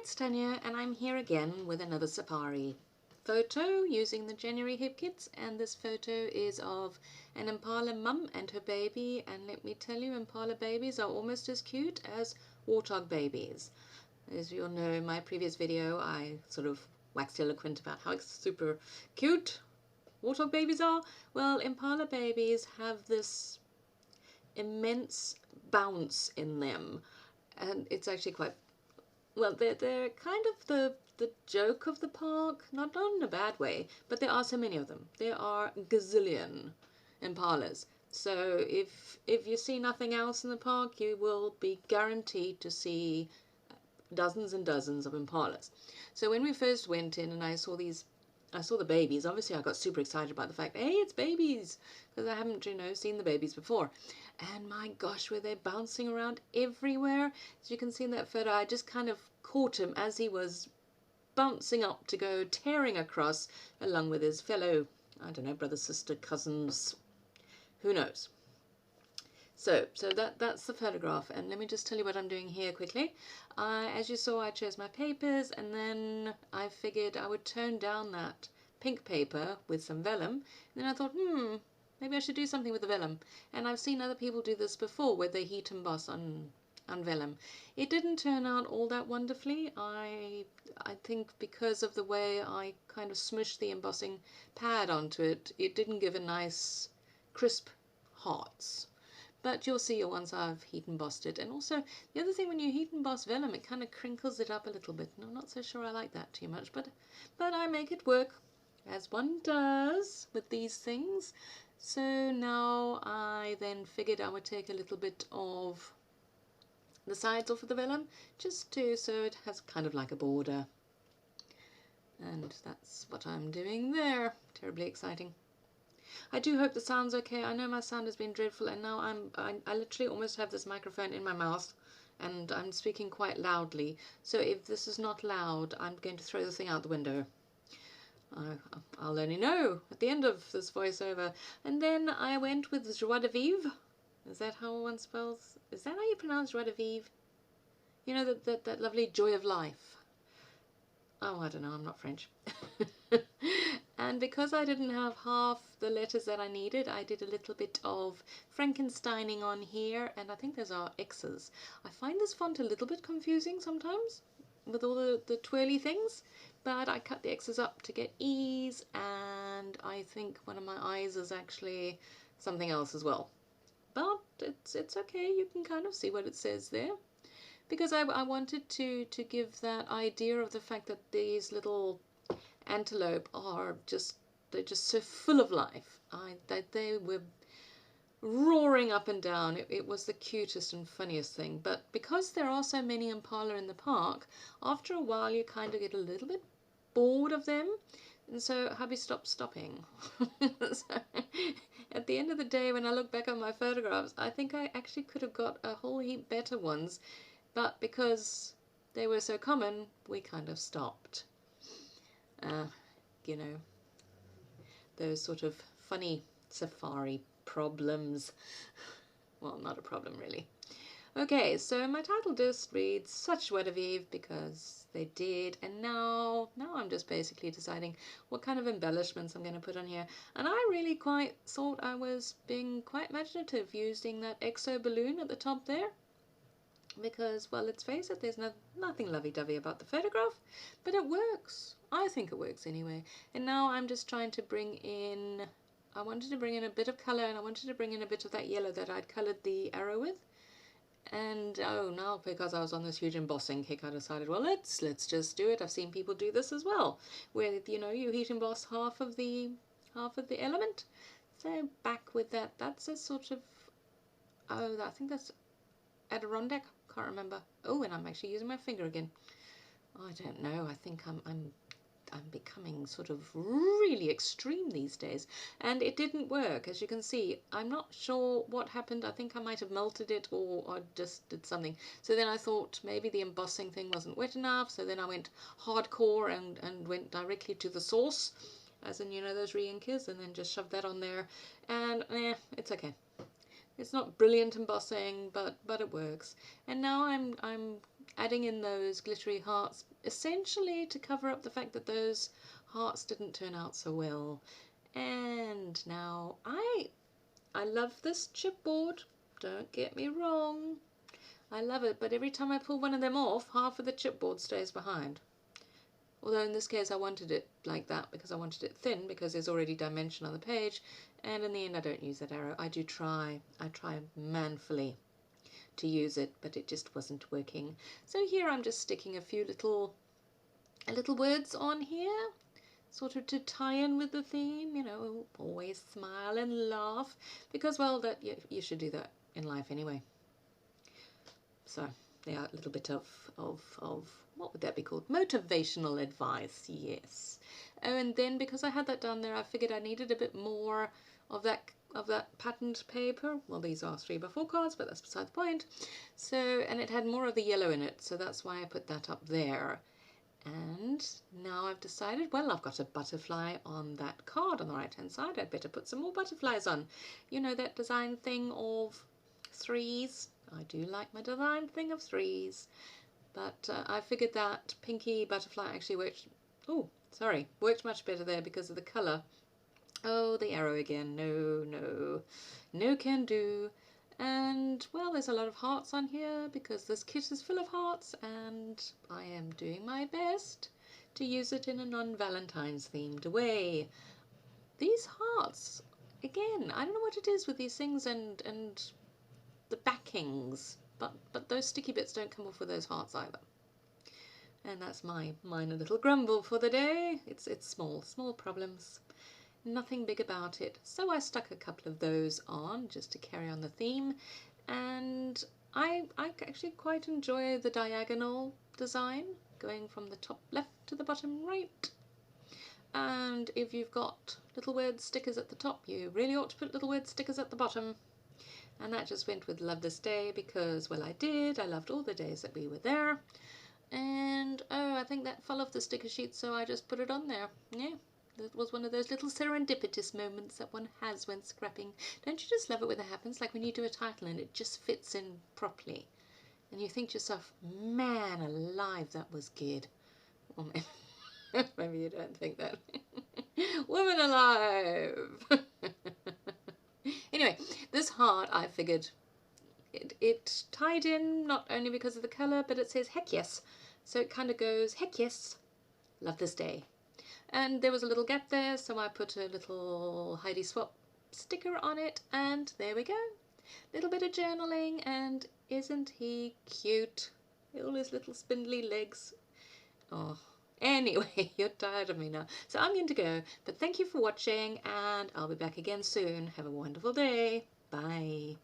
it's Tanya, and I'm here again with another safari photo using the January HipKits, and this photo is of an impala mum and her baby, and let me tell you, impala babies are almost as cute as warthog babies. As you all know, in my previous video I sort of waxed eloquent about how super cute warthog babies are. Well, impala babies have this immense bounce in them, and it's actually quite, well, they're kind of the joke of the park, not in a bad way, but there are so many of them. There are a gazillion impalas. So if you see nothing else in the park, you will be guaranteed to see dozens and dozens of impalas. So when we first went in and I saw the babies, obviously I got super excited about the fact, hey, it's babies, because I haven't, seen the babies before. And my gosh, were they bouncing around everywhere. As you can see in that photo, I just kind of caught him as he was bouncing up to go tearing across along with his fellow, I don't know, brother, sister, cousins, who knows. So that's the photograph, and let me just tell you what I'm doing here quickly. As you saw, I chose my papers, and then I figured I would tone down that pink paper with some vellum. And then I thought, maybe I should do something with the vellum. And I've seen other people do this before, where they heat emboss on vellum. It didn't turn out all that wonderfully. I think because of the way I kind of smushed the embossing pad onto it, it didn't give a nice crisp hearts. But you'll see once I've heat embossed it. And also, the other thing, when you heat emboss vellum, it kind of crinkles it up a little bit. And I'm not so sure I like that too much, but I make it work, as one does with these things. So now I then figured I would take a little bit of the sides off of the vellum, just so it has kind of like a border. And that's what I'm doing there. Terribly exciting. I do hope the sound's okay. I know my sound has been dreadful, and now I literally almost have this microphone in my mouth, and I'm speaking quite loudly. So if this is not loud, I'm going to throw the thing out the window. I'll only know at the end of this voiceover. And then I went with joie de vivre. Is that how one spells? Is that how you pronounce joie de vivre? You know, that lovely joy of life. Oh, I don't know, I'm not French. And because I didn't have half the letters that I needed, I did a little bit of Frankensteining on here, and I think those are X's. I find this font a little bit confusing sometimes with all the twirly things, but I cut the X's up to get E's, and I think one of my I's is actually something else as well. But it's okay, you can kind of see what it says there. Because I wanted to give that idea of the fact that these little antelope are they're just so full of life. They were roaring up and down. It was the cutest and funniest thing. But because there are so many impala in the park, after a while you kind of get a little bit bored of them. And so hubby stopped stopping. So at the end of the day, when I look back on my photographs, I think I actually could have got a whole heap better ones. But because they were so common, we kind of stopped. Those sort of funny safari problems. Well, not a problem really. Okay, so my title just reads such joie de vivre because they did, and now I'm just basically deciding what kind of embellishments I'm going to put on here. And I really quite thought I was being quite imaginative using that exo balloon at the top there. Because, well, let's face it, there's nothing lovey-dovey about the photograph, but it works. I think it works anyway. And now I'm just trying to bring in, I wanted to bring in a bit of colour, and I wanted to bring in a bit of that yellow that I'd coloured the arrow with. And, oh, now because I was on this huge embossing kick, I decided, well, let's just do it. I've seen people do this as well, where, you heat emboss half of the element. So back with that. That's a sort of, oh, I think that's Adirondack. Can't remember. Oh, and I'm actually using my finger again. I don't know. I think I'm becoming sort of really extreme these days, and it didn't work. As you can see, I'm not sure what happened. I think I might have melted it, or I just did something. So then I thought maybe the embossing thing wasn't wet enough. So then I went hardcore and went directly to the source, as in those re-inkers, and then just shoved that on there. And it's okay. It's not brilliant embossing, but it works. And now I'm adding in those glittery hearts, essentially to cover up the fact that those hearts didn't turn out so well. And now I love this chipboard, don't get me wrong. I love it, but every time I pull one of them off, half of the chipboard stays behind. Although in this case I wanted it like that because I wanted it thin, because there's already dimension on the page, and in the end I don't use that arrow. I try manfully to use it, but it just wasn't working. So here I'm just sticking a few little words on here, sort of to tie in with the theme, you know, always smile and laugh, because, well, that you should do that in life anyway. So yeah, a little bit of what would that be called? Motivational advice, yes. Oh, and then because I had that down there, I figured I needed a bit more of that patterned paper. Well, these are 3x4 cards, but that's beside the point. So, and it had more of the yellow in it, so that's why I put that up there. And now I've decided, well, I've got a butterfly on that card on the right hand side. I'd better put some more butterflies on. You know that design thing of 3s? I do like my design thing of 3s. But I figured that pinky butterfly actually worked, worked much better there because of the colour. Oh, the arrow again. No can do. And, well, there's a lot of hearts on here because this kit is full of hearts, and I am doing my best to use it in a non-Valentine's themed way. These hearts, again, I don't know what it is with these things and the backings, but those sticky bits don't come off with those hearts either. And that's my minor little grumble for the day. It's small problems. Nothing big about it. So I stuck a couple of those on just to carry on the theme, and I actually quite enjoy the diagonal design going from the top left to the bottom right. And if you've got little word stickers at the top, you really ought to put little word stickers at the bottom. And that just went with Love This Day because, well, I did. I loved all the days that we were there. And, oh, I think that fell off the sticker sheet, so I just put it on there. Yeah. It was one of those little serendipitous moments that one has when scrapping. Don't you just love it when that happens? Like when you do a title and it just fits in properly. And you think to yourself, man alive, that was good. Or maybe you don't think that. Woman alive! Anyway, this heart, I figured, it tied in not only because of the colour, but it says heck yes. So it kind of goes, heck yes, love this day. And there was a little gap there, so I put a little Heidi Swap sticker on it, and there we go. Little bit of journaling, and isn't he cute? All his little spindly legs. Oh, anyway, you're tired of me now, so I'm going to go. But thank you for watching, and I'll be back again soon. Have a wonderful day. Bye.